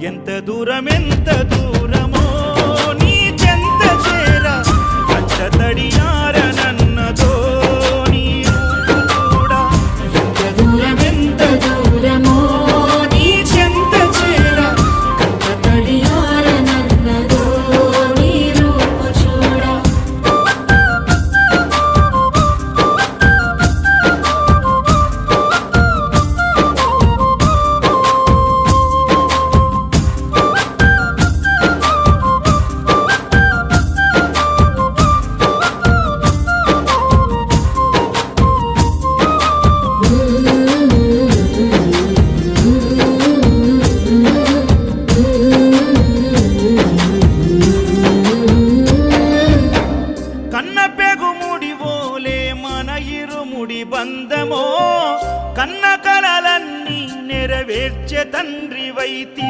ఎంత దూరమో నీ చెంత చేర కంట తడియారనన్నదో నీ రూపు కూడా ఎంత దూరమో నీ చెంత చేర కంట తడియారనన్నదో నీ రూపు చూడ ముడి బంధమో కన్న కలలన్నీ నెరవేర్చే తండ్రి వైతివో